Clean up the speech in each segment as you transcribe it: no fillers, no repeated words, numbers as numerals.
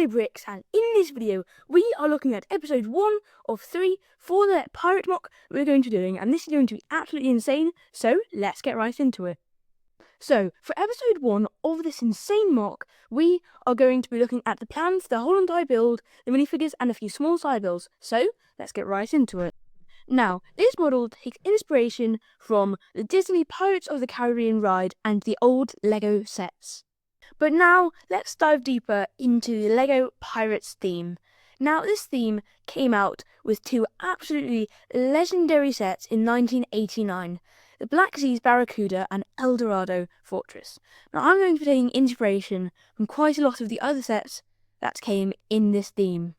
Bricks, and in this video we are looking at episode 1 of 3 for the pirate MOC we're going to be doing, and this is going to be absolutely insane, so let's get right into it. So, for episode 1 of this insane MOC, we are going to be looking at the plans, the whole entire build, the minifigures, and a few small side builds, so let's get right into it. Now, this model takes inspiration from the Disney Pirates of the Caribbean ride and the old LEGO sets. But now, let's dive deeper into the LEGO Pirates theme. Now, this theme came out with two absolutely legendary sets in 1989, the Black Seas Barracuda and El Dorado Fortress. Now, I'm going to be taking inspiration from quite a lot of the other sets that came in this theme.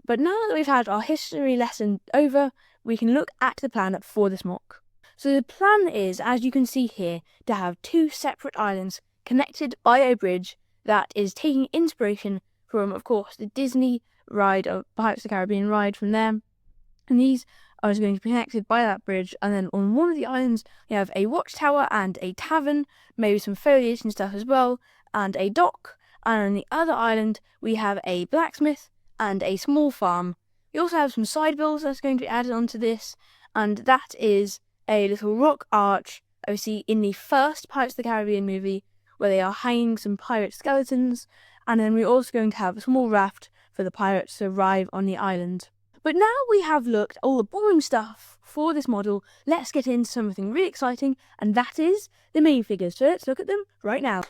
But now that we've had our history lesson over, we can look at the plan for this MOC. So the plan is, as you can see here, to have two separate islands connected by a bridge that is taking inspiration from, of course, the Disney ride of Pirates of the Caribbean ride from them. And these are going to be connected by that bridge. And then on one of the islands, we have a watchtower and a tavern, maybe some foliage and stuff as well, and a dock. And on the other island, we have a blacksmith and a small farm. We also have some side builds that's going to be added onto this, and that is a little rock arch that we see in the first Pirates of the Caribbean movie, where they are hanging some pirate skeletons, and then we're also going to have a small raft for the pirates to arrive on the island. But now we have looked at all the boring stuff for this model, let's get into something really exciting, and that is the minifigures. So let's look at them right now.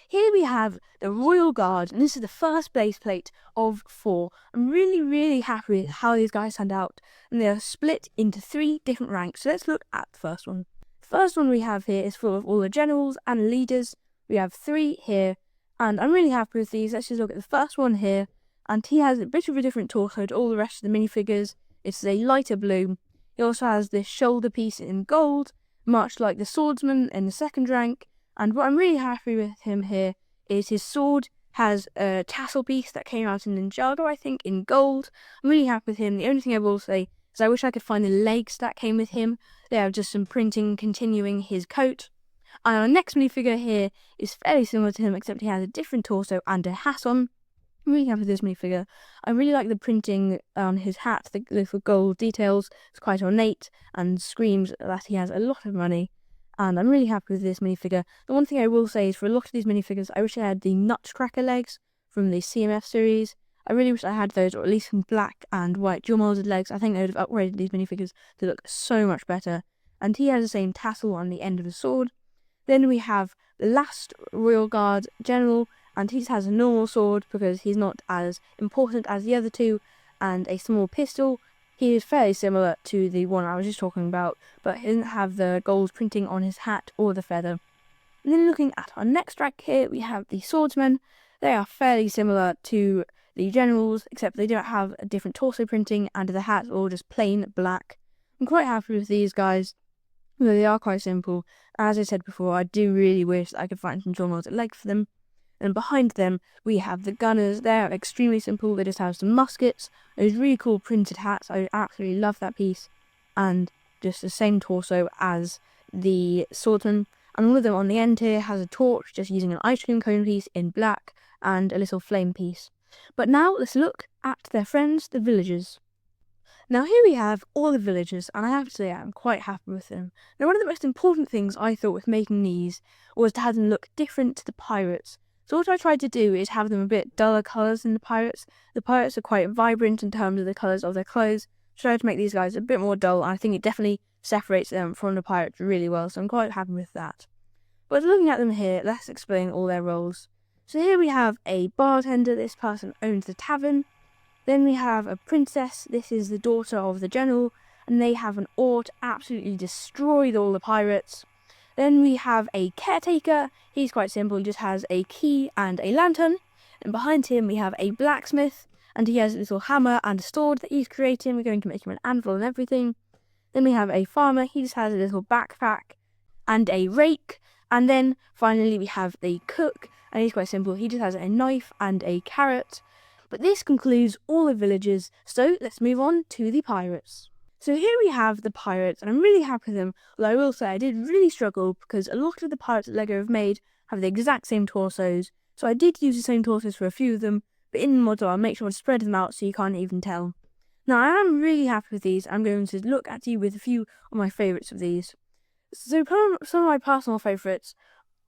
Here we have the Royal Guard, and this is the first base plate of 4. I'm really happy with how these guys turned out, and they are split into 3 different ranks. So let's look at the first one. The first one we have here is full of all the generals and leaders. We have 3 here, and I'm really happy with these. Let's just look at the first one here, and he has a bit of a different torso to all the rest of the minifigures. It's a lighter blue. He also has this shoulder piece in gold, much like the swordsman in the second rank. And what I'm really happy with him here is his sword has a tassel piece that came out in Ninjago, I think, in gold. I'm really happy with him. The only thing I will say is I wish I could find the legs that came with him. They have just some printing continuing his coat. And our next minifigure here is fairly similar to him, except he has a different torso and a hat on. I'm really happy with this minifigure. I really like the printing on his hat, the little gold details. It's quite ornate and screams that he has a lot of money. And I'm really happy with this minifigure. The one thing I will say is for a lot of these minifigures, I wish I had the Nutcracker legs from the CMF series. I really wish I had those, or at least some black and white dual molded legs. I think they would have upgraded these minifigures to look so much better. And he has the same tassel on the end of his sword. Then we have the last Royal Guard general, and he has a normal sword because he's not as important as the other two, and a small pistol. He is fairly similar to the one I was just talking about, but he doesn't have the gold printing on his hat or the feather. And then looking at our next rank here, we have the swordsmen. They are fairly similar to the generals, except they don't have a different torso printing, and the hats are all just plain black. I'm quite happy with these guys, though they are quite simple. As I said before, I do really wish I could find some dual molded legs for them. And behind them, we have the gunners. They're extremely simple. They just have some muskets, those really cool printed hats. I absolutely love that piece. And just the same torso as the swordsman. And one of them on the end here has a torch, just using an ice cream cone piece in black and a little flame piece. But now let's look at their friends, the villagers. Now here we have all the villagers, and I have to say I'm quite happy with them. Now one of the most important things I thought with making these was to have them look different to the pirates. So what I tried to do is have them a bit duller colours than the pirates. The pirates are quite vibrant in terms of the colours of their clothes. Tried to make these guys a bit more dull, and I think it definitely separates them from the pirates really well, so I'm quite happy with that. But looking at them here, let's explain all their roles. So here we have a bartender. This person owns the tavern. Then we have a princess. This is the daughter of the general, and they have an oar to absolutely destroy all the pirates. Then we have a caretaker. He's quite simple, he just has a key and a lantern. And behind him we have a blacksmith, and he has a little hammer and a sword that he's creating. We're going to make him an anvil and everything. Then we have a farmer. He just has a little backpack and a rake. And then finally we have the cook, and he's quite simple. He just has a knife and a carrot. But this concludes all the villagers, so let's move on to the pirates. So here we have the pirates, and I'm really happy with them, although I will say I did really struggle because a lot of the pirates that LEGO have made have the exact same torsos, So I did use the same torsos for a few of them, but in the model I'll make sure to spread them out so you can't even tell. Now I am really happy with these. I'm going to look at you with a few of my favourites of these. So some of my personal favourites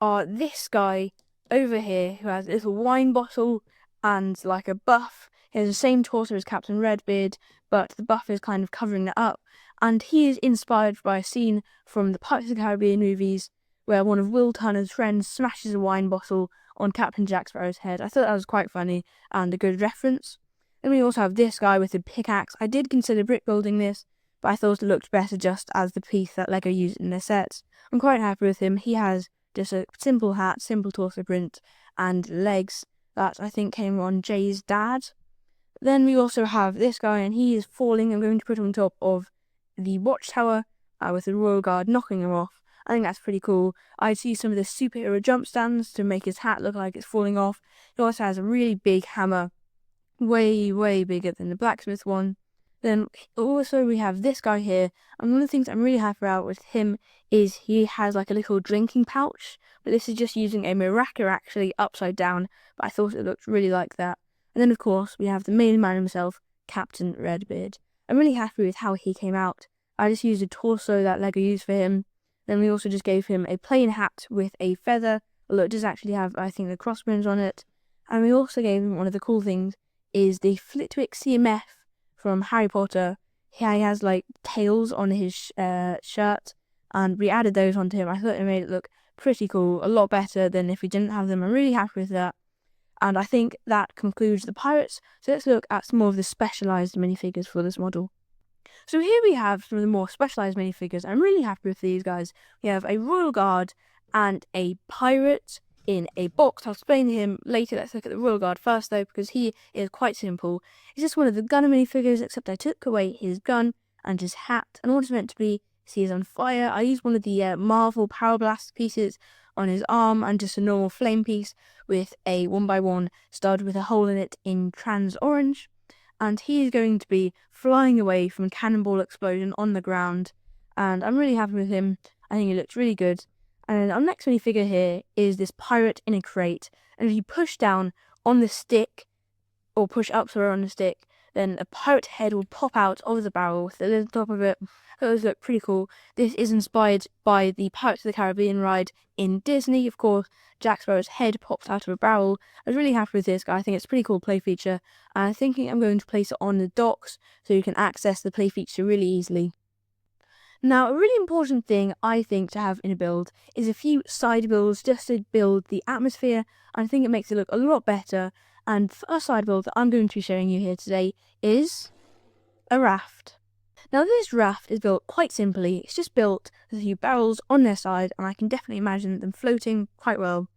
are this guy over here who has a little wine bottle and like a buff. He has the same torso as Captain Redbeard, but the buff is kind of covering that up. And he is inspired by a scene from the Pirates of the Caribbean movies where one of Will Turner's friends smashes a wine bottle on Captain Jack Sparrow's head. I thought that was quite funny and a good reference. Then we also have this guy with a pickaxe. I did consider brick building this, but I thought it looked better just as the piece that LEGO used in their sets. I'm quite happy with him. He has just a simple hat, simple torso print, and legs that I think came on Jay's dad. Then we also have this guy, and he is falling. I'm going to put him on top of the watchtower with the Royal Guard knocking him off. I think that's pretty cool. I see some of the superhero jump stands to make his hat look like it's falling off. He also has a really big hammer, way, way bigger than the blacksmith one. Then also we have this guy here, and one of the things I'm really happy about with him is he has like a little drinking pouch, but this is just using a maraca actually upside down, but I thought it looked really like that. And then of course we have the main man himself, Captain Redbeard. I'm really happy with how he came out. I just used a torso that LEGO used for him. Then we also just gave him a plain hat with a feather, although it does actually have, I think, the crossbones on it. And we also gave him one of the cool things is the Flitwick CMF from Harry Potter. He has like tails on his shirt, and we added those onto him. I thought it made it look pretty cool, a lot better than if we didn't have them. I'm really happy with that. And I think that concludes the pirates. So let's look at some more of the specialised minifigures for this model. So here we have some of the more specialised minifigures. I'm really happy with these guys. We have a Royal Guard and a pirate in a box. I'll explain him later. Let's look at the Royal Guard first though, because he is quite simple. He's just one of the gunner minifigures, except I took away his gun and his hat, and all it's meant to be is he is on fire. I used one of the Marvel Power Blast pieces on his arm and just a normal flame piece with a 1x1 stud with a hole in it in trans orange. And he is going to be flying away from a cannonball explosion on the ground, and I'm really happy with him. I think he looks really good. And our next minifigure here is this pirate in a crate, and if you push down on the stick, or push up sorry on the stick, then a pirate head will pop out of the barrel with the lid on top of it. Those look pretty cool. This is inspired by the Pirates of the Caribbean ride in Disney. Of course, Jack Sparrow's head pops out of a barrel. I was really happy with this guy. I think it's a pretty cool play feature. And I'm thinking I'm going to place it on the docks so you can access the play feature really easily. Now, a really important thing I think to have in a build is a few side builds just to build the atmosphere. I think it makes it look a lot better. And the first side build that I'm going to be showing you here today is a raft. Now this raft is built quite simply. It's just built with a few barrels on their side, and I can definitely imagine them floating quite well.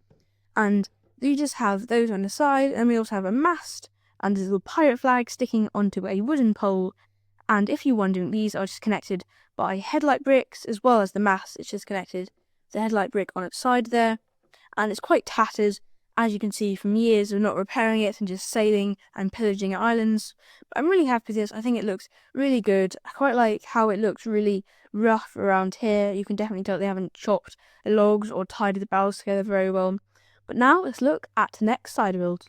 And you just have those on the side, and we also have a mast and a little pirate flag sticking onto a wooden pole. And if you're wondering, these are just connected by headlight bricks as well as the mast. It's just connected to the headlight brick on its side there, and it's quite tattered, as you can see from years of not repairing it and just sailing and pillaging islands. But I'm really happy with this. I think it looks really good. I quite like how it looks really rough around here. You can definitely tell they haven't chopped the logs or tied the barrels together very well. But now let's look at the next side build.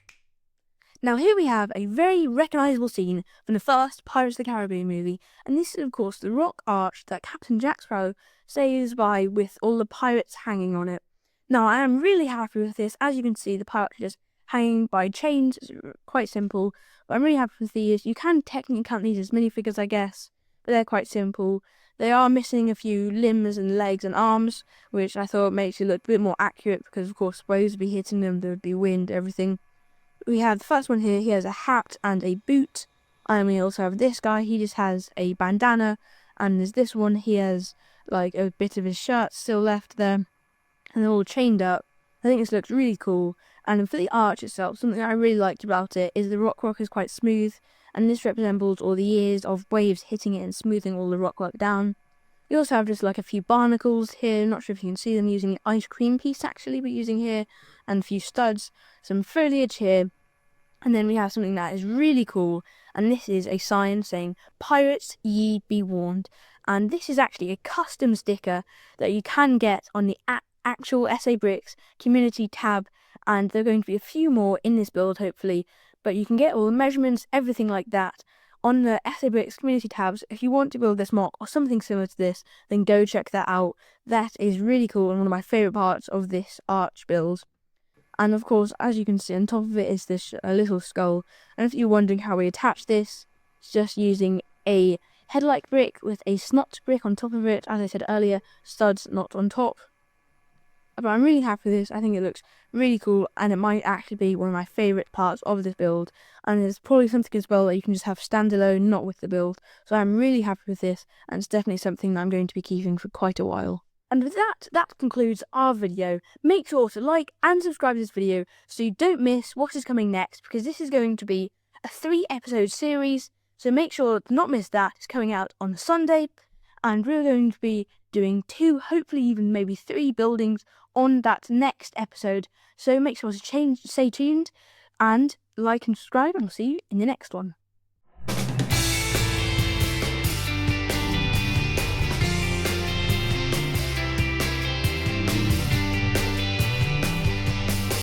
Now here we have a very recognisable scene from the first Pirates of the Caribbean movie, and this is of course the rock arch that Captain Jack Sparrow sails by with all the pirates hanging on it. Now I am really happy with this. As you can see, the pirates are just hanging by chains. It's quite simple, but I'm really happy with these. You can technically count these as minifigures, I guess, but they're quite simple. They are missing a few limbs and legs and arms, which I thought makes it look a bit more accurate because of course waves would be hitting them, there would be wind, everything. We have the first one here. He has a hat and a boot, and we also have this guy. He just has a bandana, and there's this one. He has like a bit of his shirt still left there, and they're all chained up. I think this looks really cool. And for the arch itself, something I really liked about it is the rock is quite smooth, and this resembles all the years of waves hitting it and smoothing all the rock down. We also have just like a few barnacles here. Not sure if you can see them, using the ice cream piece actually, but using here, and a few studs, some foliage here. And then we have something that is really cool, and this is a sign saying, "Pirates, ye be warned." And this is actually a custom sticker that you can get on the actual SA Bricks community tab, and there are going to be a few more in this build hopefully, but you can get all the measurements, everything like that, on the SABricks community tabs. If you want to build this MOC or something similar to this, then go check that out. That is really cool and one of my favourite parts of this arch build. And of course, as you can see, on top of it is this little skull. And if you're wondering how we attach this, it's just using a headlight brick with a snot brick on top of it. As I said earlier, studs not on top. But I'm really happy with this. I think it looks really cool, and it might actually be one of my favourite parts of this build. And it's probably something as well that you can just have standalone, not with the build. So I'm really happy with this, and it's definitely something that I'm going to be keeping for quite a while. And with that, that concludes our video. Make sure to like and subscribe to this video so you don't miss what is coming next, because this is going to be a 3-episode series. So make sure to not miss that. It's coming out on Sunday, and we're going to be doing 2, hopefully even maybe 3 buildings on that next episode. So make sure to stay tuned and like and subscribe, and I'll see you in the next one.